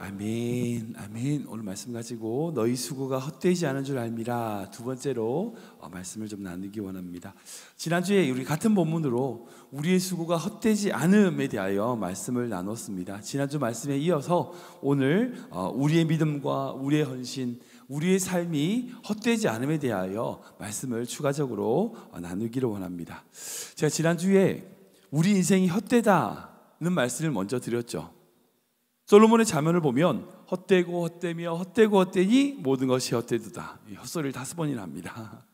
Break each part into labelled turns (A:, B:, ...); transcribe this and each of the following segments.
A: 아멘, 아멘. 오늘 말씀 가지고 너희 수고가 헛되지 않은 줄 알미라. 두 번째로 말씀을 좀 나누기 원합니다. 지난주에 우리 같은 본문으로 우리의 수고가 헛되지 않음에 대하여 말씀을 나눴습니다. 지난주 말씀에 이어서 오늘 우리의 믿음과 우리의 헌신, 우리의 삶이 헛되지 않음에 대하여 말씀을 추가적으로 나누기를 원합니다. 제가 지난주에 우리 인생이 헛되다는 말씀을 먼저 드렸죠. 솔로몬의 자문을 보면 헛되고 헛되며 헛되고 헛되니 모든 것이 헛되도다. 헛소리를 5번이나 합니다.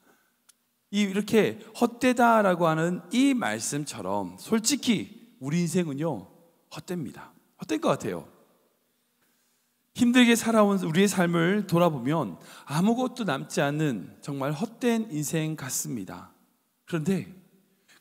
A: 이렇게 헛되다라고 하는 이 말씀처럼 솔직히 우리 인생은요 헛됩니다. 헛된 것 같아요. 힘들게 살아온 우리의 삶을 돌아보면 아무것도 남지 않는 정말 헛된 인생 같습니다. 그런데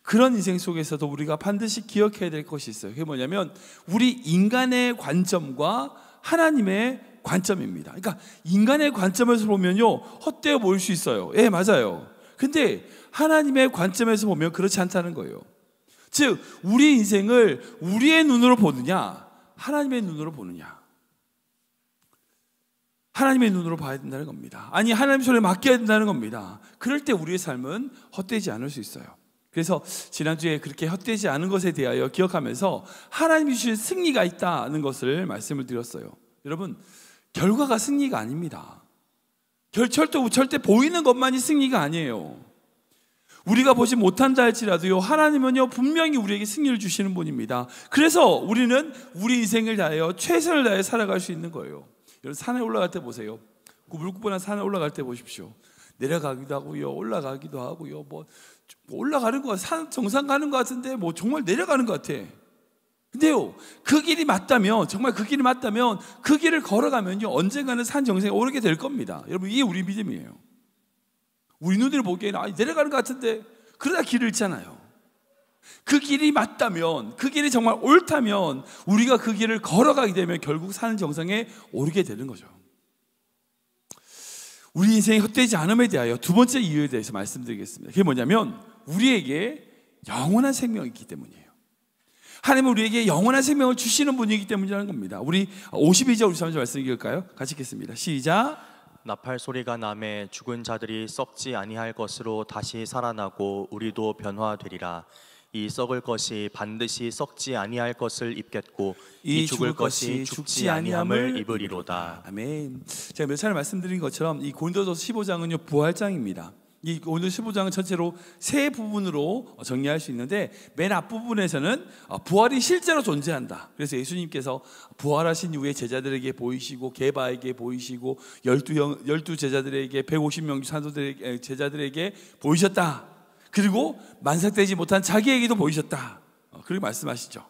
A: 그런 인생 속에서도 우리가 반드시 기억해야 될 것이 있어요. 그게 뭐냐면 우리 인간의 관점과 하나님의 관점입니다. 그러니까 인간의 관점에서 보면요 헛되어 보일 수 있어요. 예, 맞아요. 근데 하나님의 관점에서 보면 그렇지 않다는 거예요. 즉 우리 인생을 우리의 눈으로 보느냐 하나님의 눈으로 보느냐, 하나님의 눈으로 봐야 된다는 겁니다. 아니 하나님 소리에 맡겨야 된다는 겁니다. 그럴 때 우리의 삶은 헛되지 않을 수 있어요. 그래서 지난주에 그렇게 헛되지 않은 것에 대하여 기억하면서 하나님이 주신 승리가 있다는 것을 말씀을 드렸어요. 여러분, 결과가 승리가 아닙니다. 절대 보이는 것만이 승리가 아니에요. 우리가 보지 못한다 할지라도요 하나님은요 분명히 우리에게 승리를 주시는 분입니다. 그래서 우리는 우리 인생을 다하여 최선을 다해 살아갈 수 있는 거예요. 여러분, 산에 올라갈 때 보세요. 구불구불한 산에 올라갈 때 보십시오. 내려가기도 하고요 올라가기도 하고요 올라가는 것 같아. 산 정상 가는 것 같은데 정말 내려가는 것 같아. 근데요 그 길이 맞다면, 정말 그 길이 맞다면 그 길을 걸어가면요 언젠가는 산 정상에 오르게 될 겁니다. 여러분, 이게 우리 믿음이에요. 우리 눈으로 보기에는 내려가는 것 같은데 그러다 길을 잃잖아요. 그 길이 맞다면, 그 길이 정말 옳다면 우리가 그 길을 걸어가게 되면 결국 산 정상에 오르게 되는 거죠. 우리 인생이 헛되지 않음에 대하여 두 번째 이유에 대해서 말씀드리겠습니다. 그게 뭐냐면 우리에게 영원한 생명이 있기 때문이에요. 하나님은 우리에게 영원한 생명을 주시는 분이기 때문이라는 겁니다. 우리 52절 53절 말씀 읽을까요? 같이 읽겠습니다. 시작.
B: 나팔 소리가 나매 죽은 자들이 썩지 아니할 것으로 다시 살아나고 우리도 변화되리라. 이 썩을 것이 반드시 썩지 아니할 것을 입겠고 이 죽을 것이 죽지 아니함을 입으리로다.
A: 아멘. 제가 몇 차례 말씀드린 것처럼 이 고린도전서 15장은요 부활장입니다. 이 오늘 15장은 전체로 세 부분으로 정리할 수 있는데 맨 앞부분에서는 부활이 실제로 존재한다. 그래서 예수님께서 부활하신 이후에 제자들에게 보이시고 게바에게 보이시고 12 제자들에게 150명 사도들에게 제자들에게 보이셨다. 그리고 만삭되지 못한 자기에게도 보이셨다. 그렇게 말씀하시죠.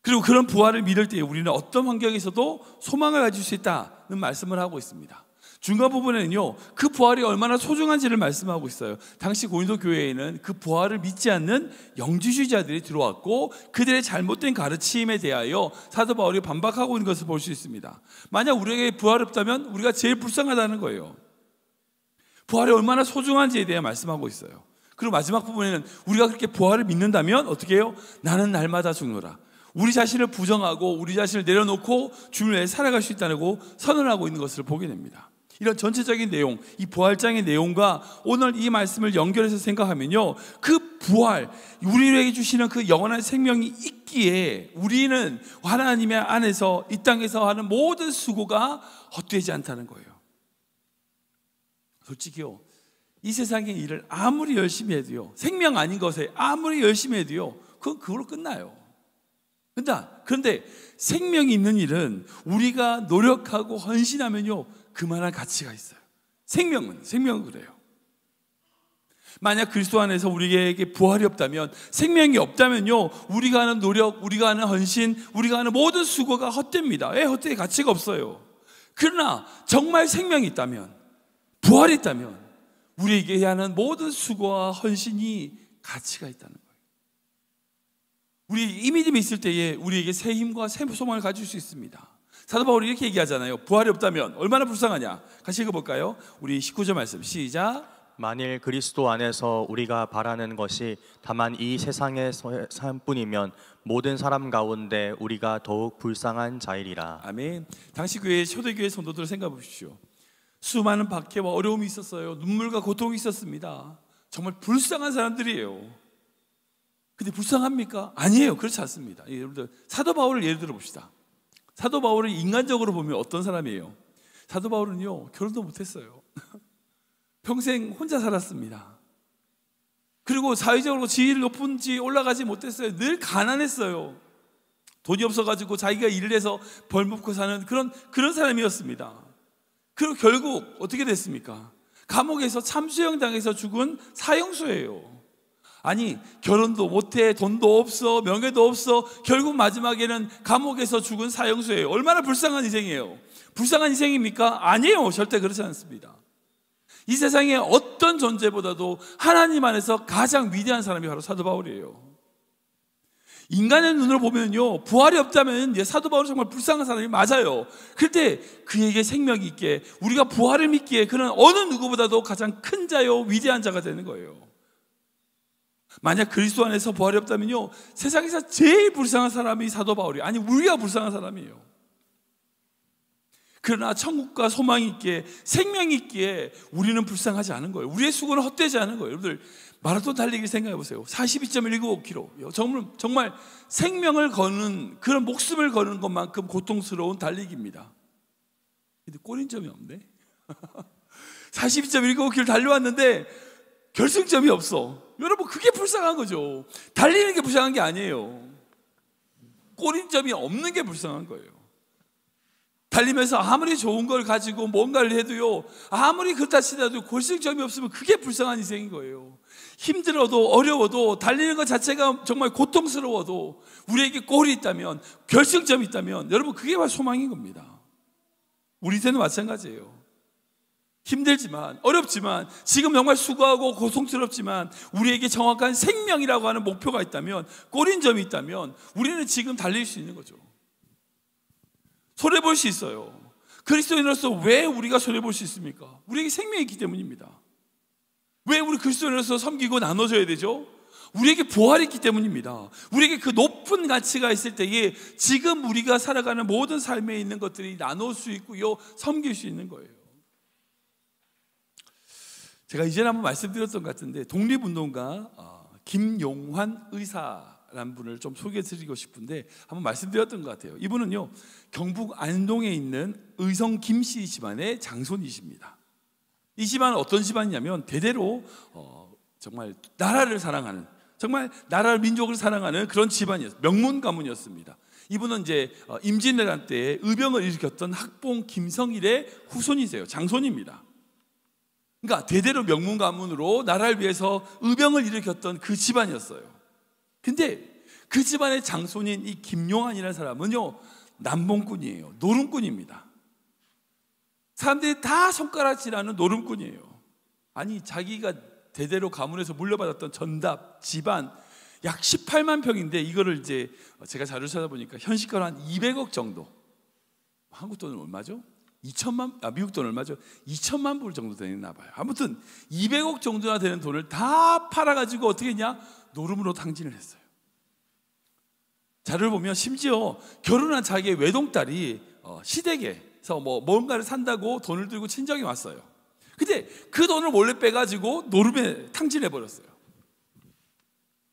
A: 그리고 그런 부활을 믿을 때 우리는 어떤 환경에서도 소망을 가질 수 있다는 말씀을 하고 있습니다. 중간 부분에는요 그 부활이 얼마나 소중한지를 말씀하고 있어요. 당시 고린도 교회에는 그 부활을 믿지 않는 영지주의자들이 들어왔고 그들의 잘못된 가르침에 대하여 사도 바울이 반박하고 있는 것을 볼 수 있습니다. 만약 우리에게 부활이 없다면 우리가 제일 불쌍하다는 거예요. 부활이 얼마나 소중한지에 대해 말씀하고 있어요. 그리고 마지막 부분에는 우리가 그렇게 부활을 믿는다면 어떻게 해요? 나는 날마다 죽노라. 우리 자신을 부정하고 우리 자신을 내려놓고 주를 위해 살아갈 수 있다고 선언하고 있는 것을 보게 됩니다. 이런 전체적인 내용, 이 부활장의 내용과 오늘 이 말씀을 연결해서 생각하면요 그 부활, 우리에게 주시는 그 영원한 생명이 있기에 우리는 하나님의 안에서 이 땅에서 하는 모든 수고가 헛되지 않다는 거예요. 솔직히요 이 세상의 일을 아무리 열심히 해도요 생명 아닌 것에 아무리 열심히 해도요 그걸로 끝나요. 그런데 생명이 있는 일은 우리가 노력하고 헌신하면요 그만한 가치가 있어요. 생명은 그래요. 만약 그리스도 안에서 우리에게 부활이 없다면, 생명이 없다면요 우리가 하는 노력, 우리가 하는 헌신, 우리가 하는 모든 수고가 헛됩니다. 헛되게 가치가 없어요. 그러나 정말 생명이 있다면, 부활이 있다면 우리에게 하는 모든 수고와 헌신이 가치가 있다는 거예요. 우리 이 믿음이 있을 때에 우리에게 새 힘과 새 소망을 가질 수 있습니다. 사도 바울이 이렇게 얘기하잖아요. 부활이 없다면 얼마나 불쌍하냐. 같이 읽어볼까요? 우리 19절 말씀 시작.
B: 만일 그리스도 안에서 우리가 바라는 것이 다만 이 세상의 삶뿐이면 모든 사람 가운데 우리가 더욱 불쌍한 자이리라.
A: 아멘. 당시 교회 초대교회 성도들을 생각해 보십시오. 수많은 박해와 어려움이 있었어요. 눈물과 고통이 있었습니다. 정말 불쌍한 사람들이에요. 근데 불쌍합니까? 아니에요. 그렇지 않습니다. 여러분들 사도 바울을 예를 들어 봅시다. 사도 바울을 인간적으로 보면 어떤 사람이에요? 사도 바울은요, 결혼도 못했어요. 평생 혼자 살았습니다. 그리고 사회적으로 지위를 높은 지위에 올라가지 못했어요. 늘 가난했어요. 돈이 없어가지고 자기가 일을 해서 벌먹고 사는 그런 사람이었습니다. 그리고 결국 어떻게 됐습니까? 감옥에서 참수형 당해서 죽은 사형수예요. 아니, 결혼도 못해, 돈도 없어, 명예도 없어, 결국 마지막에는 감옥에서 죽은 사형수예요. 얼마나 불쌍한 인생이에요. 불쌍한 인생입니까? 아니에요. 절대 그렇지 않습니다. 이 세상에 어떤 존재보다도 하나님 안에서 가장 위대한 사람이 바로 사도 바울이에요. 인간의 눈으로 보면요, 부활이 없다면 사도 바울은 정말 불쌍한 사람이 맞아요. 그런데 그에게 생명이 있기에, 우리가 부활을 믿기에 그는 어느 누구보다도 가장 큰 자요, 위대한 자가 되는 거예요. 만약 그리스도 안에서 부활이 없다면요, 세상에서 제일 불쌍한 사람이 사도 바울이에요. 아니, 우리가 불쌍한 사람이에요. 그러나 천국과 소망이 있기에, 생명이 있기에 우리는 불쌍하지 않은 거예요. 우리의 수고는 헛되지 않은 거예요. 여러분들 마라톤 달리기 생각해 보세요. 42.195km, 정말 생명을 거는, 그런 목숨을 거는 것만큼 고통스러운 달리기입니다. 근데 꼬린 점이 없네. 42.195km 달려왔는데 결승점이 없어. 여러분, 그게 불쌍한 거죠. 달리는 게 불쌍한 게 아니에요. 꼬린 점이 없는 게 불쌍한 거예요. 달리면서 아무리 좋은 걸 가지고 뭔가를 해도요, 아무리 그렇다 치더라도 결승점이 없으면 그게 불쌍한 인생인 거예요. 힘들어도 어려워도 달리는 것 자체가 정말 고통스러워도 우리에게 골이 있다면, 결승점이 있다면, 여러분, 그게 바로 소망인 겁니다. 우리 때는 마찬가지예요. 힘들지만, 어렵지만, 지금 정말 수고하고 고통스럽지만 우리에게 정확한 생명이라고 하는 목표가 있다면, 꼬린 점이 있다면 우리는 지금 달릴 수 있는 거죠. 손해볼 수 있어요. 그리스도인으로서 왜 우리가 손해볼 수 있습니까? 우리에게 생명이 있기 때문입니다. 왜 우리 그리스도인으로서 섬기고 나눠줘야 되죠? 우리에게 부활이 있기 때문입니다. 우리에게 그 높은 가치가 있을 때에 지금 우리가 살아가는 모든 삶에 있는 것들이 나눌 수 있고요, 섬길 수 있는 거예요. 제가 이전에 한번 말씀드렸던 것 같은데, 독립운동가 김용환 의사라는 분을 좀 소개해드리고 싶은데 한번 말씀드렸던 것 같아요. 이분은요, 경북 안동에 있는 의성 김씨 집안의 장손이십니다. 이 집안은 어떤 집안이냐면 대대로 정말 나라를 사랑하는, 정말 나라를, 민족을 사랑하는 그런 집안이었어요. 명문 가문이었습니다. 이분은 이제 임진왜란 때 의병을 일으켰던 학봉 김성일의 후손이세요. 장손입니다. 그러니까 대대로 명문 가문으로 나라를 위해서 의병을 일으켰던 그 집안이었어요. 근데 그 집안의 장손인 이 김용환이라는 사람은요, 남봉꾼이에요. 노름꾼입니다. 사람들이 다 손가락질하는 노름꾼이에요. 아니, 자기가 대대로 가문에서 물려받았던 전답, 집안 약 18만 평인데, 이거를 이제 제가 자료를 찾아보니까 현시가로 한 200억 정도, 한국 돈은 얼마죠? 미국 돈 얼마죠? 2천만 불 정도 되나 봐요. 아무튼 200억 정도나 되는 돈을 다 팔아가지고 어떻게 했냐? 노름으로 탕진을 했어요. 자료를 보면 심지어 결혼한 자기의 외동딸이 시댁에서 뭔가를 산다고 돈을 들고 친정에 왔어요. 근데 그 돈을 몰래 빼가지고 노름에 탕진해버렸어요.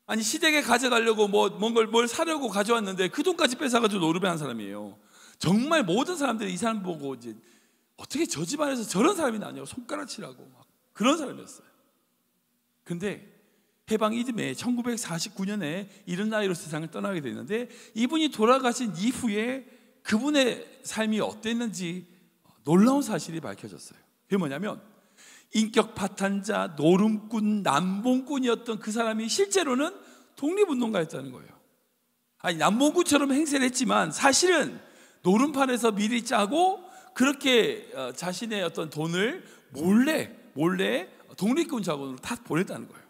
A: 아니, 시댁에 가져가려고 뭘 사려고 가져왔는데 그 돈까지 뺏어가지고 노름에 한 사람이에요. 정말 모든 사람들이 이 사람 보고 이제 어떻게 저 집안에서 저런 사람이 나냐고 손가락질하고 막 그런 사람이었어요. 근데 해방 이듬해 1949년에 이른 나이로 세상을 떠나게 됐는데, 이분이 돌아가신 이후에 그분의 삶이 어땠는지 놀라운 사실이 밝혀졌어요. 그게 뭐냐면, 인격 파탄자, 노름꾼, 남봉꾼이었던 그 사람이 실제로는 독립운동가였다는 거예요. 아니, 남봉꾼처럼 행세를 했지만 사실은 노름판에서 미리 짜고 그렇게 자신의 어떤 돈을 몰래 독립군 자본으로 다 보냈다는 거예요.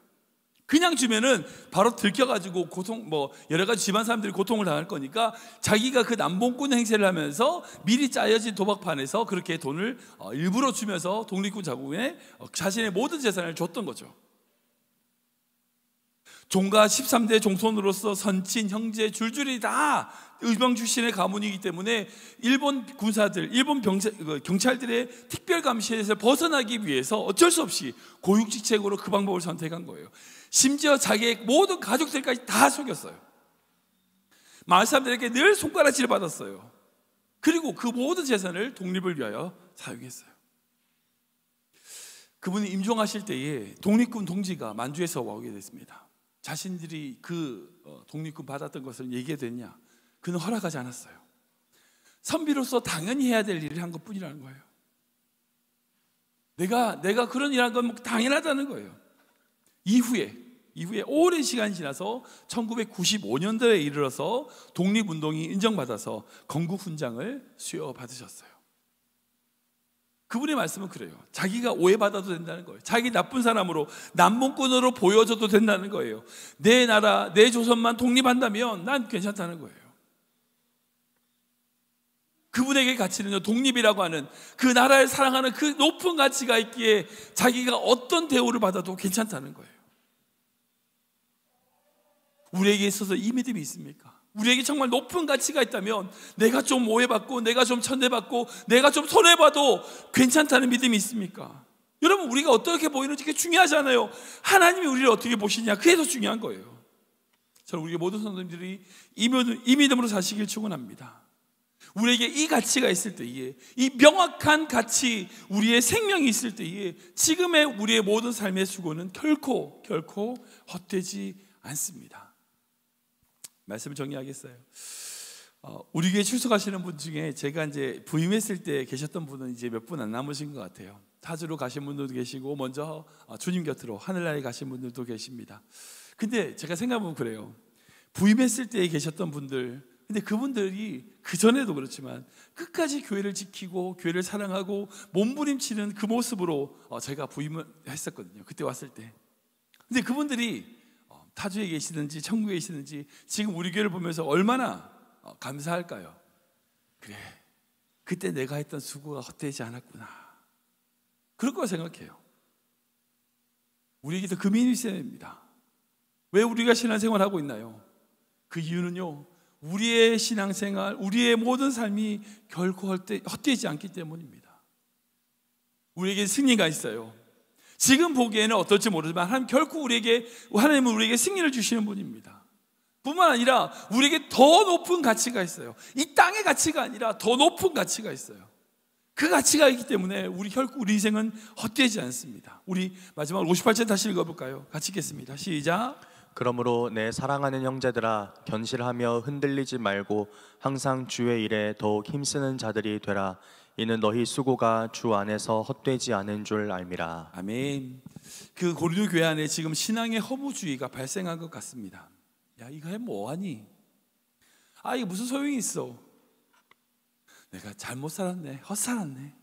A: 그냥 주면은 바로 들켜가지고 고통, 여러 가지 집안 사람들이 고통을 당할 거니까 자기가 그 남봉꾼 행세를 하면서 미리 짜여진 도박판에서 그렇게 돈을 일부러 주면서 독립군 자국에 자신의 모든 재산을 줬던 거죠. 종가 13대 종손으로서 선친, 형제 줄줄이 다 의병 출신의 가문이기 때문에 일본 군사들, 일본 경찰들의 특별 감시에서 벗어나기 위해서 어쩔 수 없이 고육지책으로 그 방법을 선택한 거예요. 심지어 자기의 모든 가족들까지 다 속였어요. 마을 사람들에게 늘 손가락질을 받았어요. 그리고 그 모든 재산을 독립을 위하여 사용했어요. 그분이 임종하실 때에 독립군 동지가 만주에서 오게 됐습니다. 자신들이 그 독립군 받았던 것을 얘기했냐? 그는 허락하지 않았어요. 선비로서 당연히 해야 될 일을 한 것뿐이라는 거예요. 내가 그런 일을 한 건 당연하다는 거예요. 이후에 오랜 시간이 지나서 1995년도에 이르러서 독립운동이 인정받아서 건국훈장을 수여받으셨어요. 그분의 말씀은 그래요. 자기가 오해받아도 된다는 거예요. 자기 나쁜 사람으로 남봉꾼으로 보여줘도 된다는 거예요. 내 나라, 내 조선만 독립한다면 난 괜찮다는 거예요. 그분에게 가치는요, 독립이라고 하는 그 나라를 사랑하는 그 높은 가치가 있기에 자기가 어떤 대우를 받아도 괜찮다는 거예요. 우리에게 있어서 이 믿음이 있습니까? 우리에게 정말 높은 가치가 있다면 내가 좀 오해받고 내가 좀 천대받고 내가 좀 손해봐도 괜찮다는 믿음이 있습니까? 여러분, 우리가 어떻게 보이는지 그게 중요하지 않아요. 하나님이 우리를 어떻게 보시냐, 그게 더 중요한 거예요. 저는 우리 모든 성도님들이 이 믿음으로 사시길 축원합니다. 우리에게 이 가치가 있을 때에, 이 명확한 가치, 우리의 생명이 있을 때에 지금의 우리의 모든 삶의 수고는 결코 헛되지 않습니다. 말씀을 정리하겠어요. 우리 교회 출석하시는 분 중에 제가 이제 부임했을 때 계셨던 분은 이제 몇 분 안 남으신 것 같아요. 타주로 가신 분들도 계시고 먼저 주님 곁으로 하늘나라에 가신 분들도 계십니다. 근데 제가 생각해보면 그래요. 부임했을 때 계셨던 분들, 근데 그분들이 그전에도 그렇지만 끝까지 교회를 지키고 교회를 사랑하고 몸부림치는 그 모습으로 제가 부임을 했었거든요. 그때 왔을 때. 근데 그분들이 타주에 계시든지 천국에 계시든지 지금 우리 교회를 보면서 얼마나 감사할까요? 그래, 그때 내가 했던 수고가 헛되지 않았구나, 그럴 거라 생각해요. 우리에게도 그 믿음이 있어야 됩니다. 왜 우리가 신앙생활을 하고 있나요? 그 이유는요, 우리의 신앙생활, 우리의 모든 삶이 결코 헛되지 않기 때문입니다. 우리에게 승리가 있어요. 지금 보기에는 어떨지 모르지만 하나님은 우리에게 승리를 주시는 분입니다. 뿐만 아니라 우리에게 더 높은 가치가 있어요. 이 땅의 가치가 아니라 더 높은 가치가 있어요. 그 가치가 있기 때문에 결코 우리 인생은 헛되지 않습니다. 우리 마지막으로 58절 다시 읽어볼까요? 같이 읽겠습니다. 시작.
B: 그러므로 내 사랑하는 형제들아, 견실하며 흔들리지 말고 항상 주의 일에 더욱 힘쓰는 자들이 되라. 이는 너희 수고가 주 안에서 헛되지 않은 줄 알미라.
A: 아멘. 그 고린도 교회 안에 지금 신앙의 허무주의가 발생한 것 같습니다. 야, 이거 해 뭐하니? 이게 무슨 소용이 있어? 내가 잘못 살았네, 헛살았네.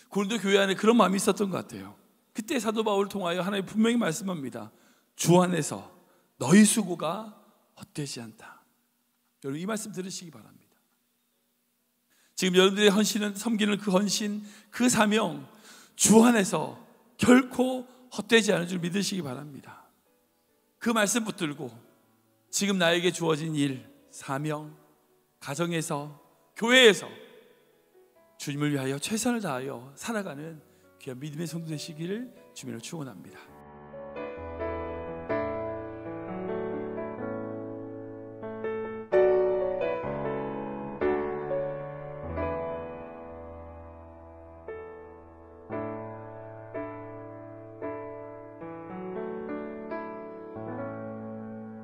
A: 고린도 교회 안에 그런 마음이 있었던 것 같아요. 그때 사도 바울을 통하여 하나님 분명히 말씀합니다. 주 안에서 너희 수고가 헛되지 않다. 여러분, 이 말씀 들으시기 바랍니다. 지금 여러분들의 헌신은, 섬기는 그 헌신, 그 사명, 주 안에서 결코 헛되지 않은 줄 믿으시기 바랍니다. 그 말씀 붙들고 지금 나에게 주어진 일, 사명, 가정에서, 교회에서 주님을 위하여 최선을 다하여 살아가는 귀한 믿음의 성도 되시기를 주님으로 축원합니다.